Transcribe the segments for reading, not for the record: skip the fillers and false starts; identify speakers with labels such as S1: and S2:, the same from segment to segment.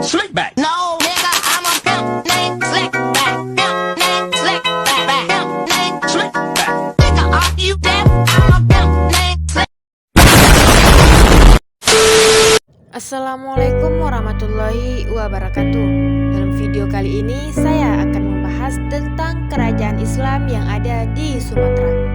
S1: Slickback.
S2: No, nigga, I'm a pimp named Slickback. Pimp named Slickback. Pimp named
S1: Slickback.
S2: Nigga, are you deaf? I'm a pimp named Slickback.
S3: Assalamualaikum warahmatullahi wabarakatuh. Dalam video kali ini saya akan membahas tentang kerajaan Islam yang ada di Sumatera.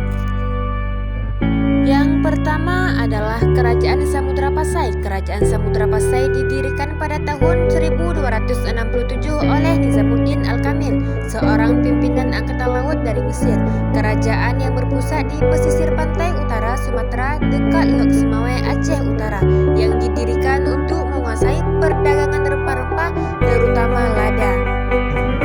S3: Yang pertama adalah Kerajaan Samudra Pasai. Kerajaan Samudra Pasai didirikan pada tahun 1267 oleh Nizamuddin Al-Kamil, seorang pimpinan angkatan laut dari Mesir. Kerajaan yang berpusat di pesisir pantai utara Sumatera dekat Lok Semawe, Aceh Utara, yang didirikan untuk menguasai perdagangan rempah-rempah terutama lada.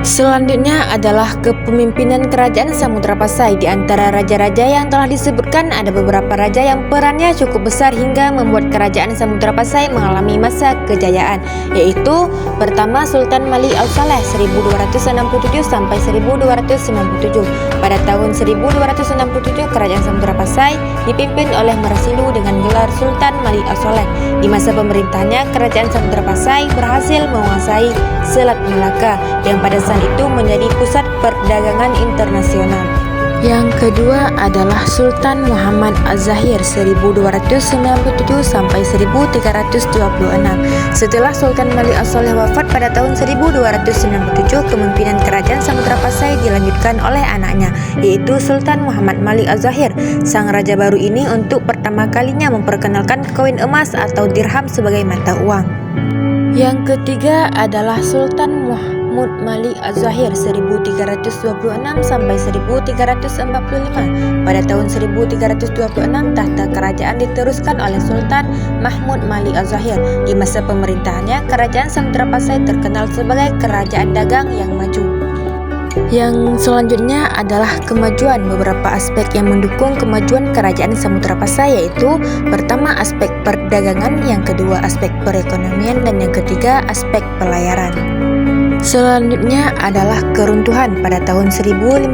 S3: Selanjutnya adalah kepemimpinan Kerajaan Samudra Pasai. Di antara raja-raja yang telah disebutkan, ada beberapa raja yang perannya cukup besar hingga membuat Kerajaan Samudra Pasai mengalami masa kejayaan, yaitu pertama Sultan Malik Al-Saleh 1267 sampai 1297. Pada tahun 1267, Kerajaan Samudra Pasai dipimpin oleh Merasilu dengan gelar Sultan Malik Al-Saleh. Di masa pemerintahannya, Kerajaan Samudra Pasai berhasil menguasai Selat Melaka yang pada saat itu menjadi pusat perdagangan internasional. Yang kedua adalah Sultan Muhammad Az-Zahir 1297 sampai 1326. Setelah Sultan Malik Al-Saleh wafat pada tahun 1297, kepemimpinan Kerajaan Samudra Pasai dilanjutkan oleh anaknya, yaitu Sultan Muhammad Malik Al-Zahir. Sang raja baru ini untuk pertama kalinya memperkenalkan koin emas atau dirham sebagai mata uang. Yang ketiga adalah Sultan Mahmud Malik Az-Zahir 1326 sampai 1345. Pada tahun 1326, tahta kerajaan diteruskan oleh Sultan Mahmud Malik Az-Zahir. Di masa pemerintahannya, Kerajaan Samudra Pasai terkenal sebagai kerajaan dagang yang maju. Yang selanjutnya adalah kemajuan. Beberapa aspek yang mendukung kemajuan Kerajaan Samudra Pasai, yaitu pertama aspek perdagangan, yang kedua aspek perekonomian, dan yang ketiga aspek pelayaran. Selanjutnya adalah keruntuhan. Pada tahun 1521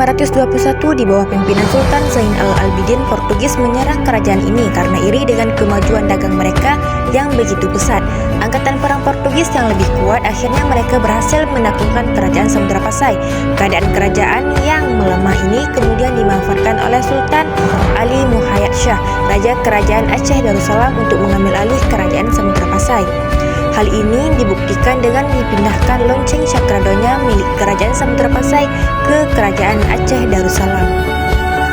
S3: di bawah pimpinan Sultan Zain Al-Abidin, Portugis menyerang kerajaan ini karena iri dengan kemajuan dagang mereka yang begitu pesat. Angkatan perang Portugis yang lebih kuat akhirnya mereka berhasil menaklukkan Kerajaan Samudra Pasai. Keadaan kerajaan yang melemah ini kemudian dimanfaatkan oleh Sultan Ali Muhayyad Shah, Raja Kerajaan Aceh Darussalam, untuk mengambil alih Kerajaan Samudra Pasai. Hal ini dibuktikan dengan dipindahkan lonceng Cakradonya milik Kerajaan Samudra Pasai ke Kerajaan Aceh Darussalam.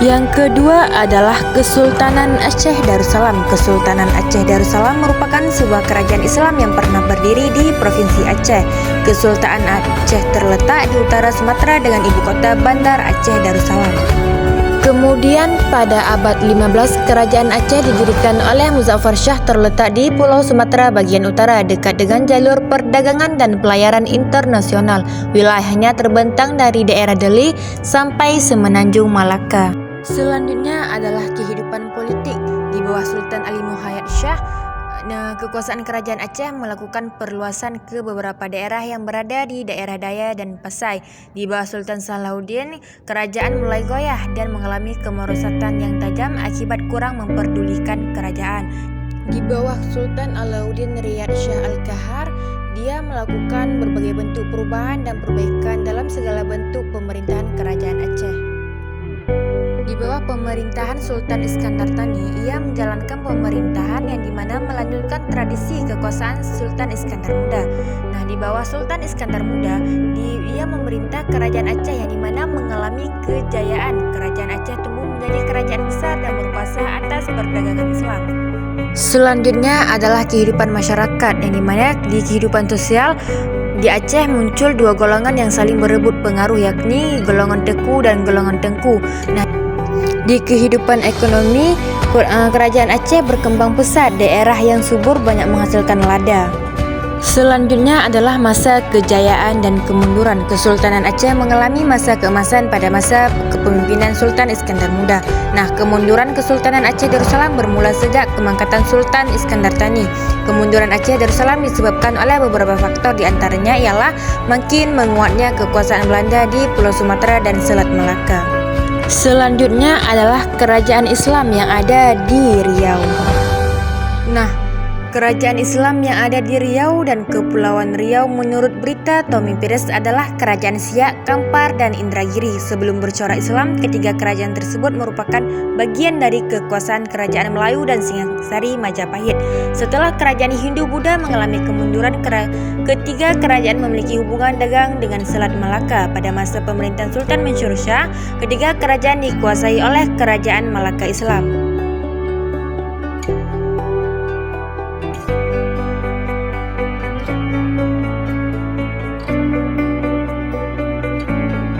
S3: Yang kedua adalah Kesultanan Aceh Darussalam. Kesultanan Aceh Darussalam merupakan sebuah kerajaan Islam yang pernah berdiri di Provinsi Aceh. Kesultanan Aceh terletak di utara Sumatera dengan ibu kota Bandar Aceh Darussalam. Kemudian pada abad 15, Kerajaan Aceh didirikan oleh Muzaffar Shah, terletak di Pulau Sumatera bagian utara dekat dengan jalur perdagangan dan pelayaran internasional. Wilayahnya terbentang dari daerah Deli sampai semenanjung Malaka. Selanjutnya adalah kehidupan politik. Di bawah Sultan Ali Muhayyad Shah, kekuasaan Kerajaan Aceh melakukan perluasan ke beberapa daerah yang berada di daerah Daya dan Pasai. Di bawah Sultan Salahuddin, kerajaan mulai goyah dan mengalami kemerosatan yang tajam akibat kurang memperdulikan kerajaan. Di bawah Sultan Alauddin Riyad Shah Al-Kahar, dia melakukan berbagai bentuk perubahan dan perbaikan dalam segala bentuk pemerintahan Kerajaan Aceh. Di bawah pemerintahan Sultan Iskandar Thani, ia menjalankan pemerintahan yang dimana melanjutkan tradisi kekuasaan Sultan Iskandar Muda. Nah, di bawah Sultan Iskandar Muda, ia memerintah Kerajaan Aceh yang dimana mengalami kejayaan. Kerajaan Aceh tumbuh menjadi kerajaan besar dan berkuasa atas perdagangan Islam. Selanjutnya adalah kehidupan masyarakat, yang dimana di kehidupan sosial di Aceh muncul dua golongan yang saling berebut pengaruh, yakni golongan Teku dan golongan Tengku. Nah, di kehidupan ekonomi, Kerajaan Aceh berkembang pesat. Daerah yang subur banyak menghasilkan lada. Selanjutnya adalah masa kejayaan dan kemunduran. Kesultanan Aceh mengalami masa keemasan pada masa kepemimpinan Sultan Iskandar Muda. Nah, kemunduran Kesultanan Aceh Darussalam bermula sejak pengangkatan Sultan Iskandar Thani. Kemunduran Aceh Darussalam disebabkan oleh beberapa faktor, diantaranya ialah makin menguatnya kekuasaan Belanda di Pulau Sumatera dan Selat Melaka. Selanjutnya adalah kerajaan Islam yang ada di Riau. Nah, Kerajaan Islam yang ada di Riau dan Kepulauan Riau menurut berita Tommy Pires adalah Kerajaan Siak, Kampar, dan Indragiri. Sebelum bercorak Islam, ketiga kerajaan tersebut merupakan bagian dari kekuasaan Kerajaan Melayu dan Singasari Majapahit. Setelah Kerajaan Hindu-Buddha mengalami kemunduran, ketiga kerajaan memiliki hubungan dagang dengan Selat Malaka. Pada masa pemerintahan Sultan Mansur Shah, ketiga kerajaan dikuasai oleh Kerajaan Malaka Islam.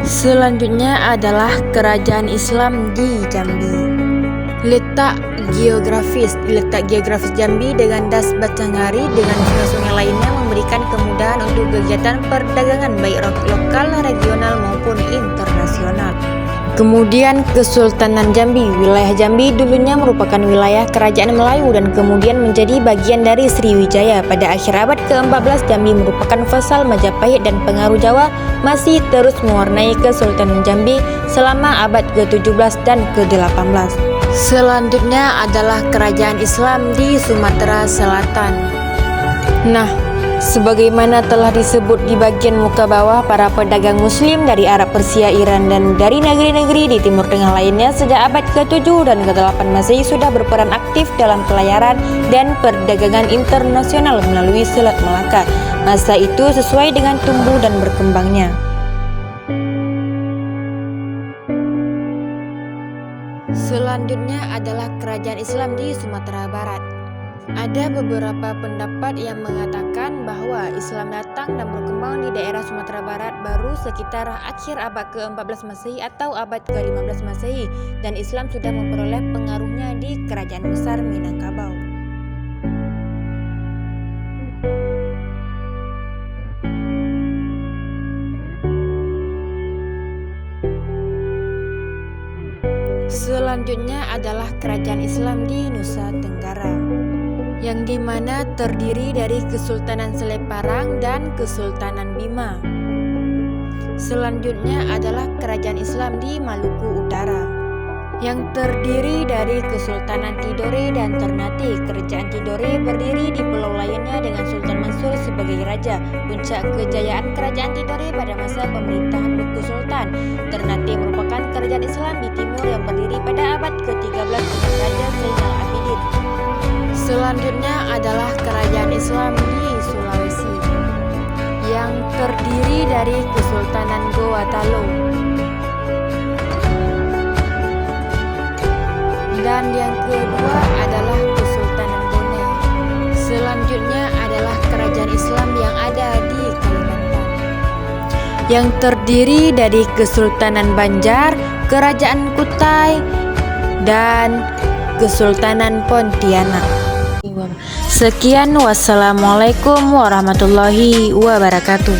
S3: Selanjutnya adalah Kerajaan Islam di Jambi. Letak geografis Jambi dengan das Bacanghari dengan sungai-sungai lainnya memberikan kemudahan untuk kegiatan perdagangan baik lokal, regional maupun internasional. Kemudian Kesultanan Jambi. Wilayah Jambi dulunya merupakan wilayah Kerajaan Melayu dan kemudian menjadi bagian dari Sriwijaya. Pada akhir abad ke-14, Jambi merupakan vasal Majapahit dan pengaruh Jawa masih terus mewarnai Kesultanan Jambi selama abad ke-17 dan ke-18. Selanjutnya adalah Kerajaan Islam di Sumatera Selatan. Nah, sebagaimana telah disebut di bagian muka bawah, para pedagang muslim dari Arab, Persia, Iran, dan dari negeri-negeri di Timur Tengah lainnya sejak abad ke-7 dan ke-8 Masehi sudah berperan aktif dalam pelayaran dan perdagangan internasional melalui Selat Malaka. Masa itu sesuai dengan tumbuh dan berkembangnya. Selanjutnya adalah Kerajaan Islam di Sumatera Barat. Ada beberapa pendapat yang mengatakan bahwa Islam datang dan berkembang di daerah Sumatera Barat baru sekitar akhir abad ke-14 Masehi atau abad ke-15 Masehi, dan Islam sudah memperoleh pengaruhnya di Kerajaan Besar Minangkabau. Selanjutnya adalah Kerajaan Islam di Nusa Tenggara, yang dimana terdiri dari Kesultanan Seleparang dan Kesultanan Bima. Selanjutnya adalah Kerajaan Islam di Maluku Utara, yang terdiri dari Kesultanan Tidore dan Ternate. Kerajaan Tidore berdiri di pulau lainnya dengan Sultan Mansur sebagai raja. Puncak kejayaan Kerajaan Tidore pada masa pemerintahan Buku Sultan. Ternate merupakan kerajaan Islam di timur yang berdiri pada abad ke-13 dengan Raja Zainal Abidin. Selanjutnya adalah Kerajaan Islam di Sulawesi, yang terdiri dari Kesultanan Gorontalo. Dan yang kedua adalah Kesultanan Brunei. Selanjutnya adalah Kerajaan Islam yang ada di Kalimantan, yang terdiri dari Kesultanan Banjar, Kerajaan Kutai, dan Kesultanan Pontianak. Sekian, wassalamualaikum warahmatullahi wabarakatuh.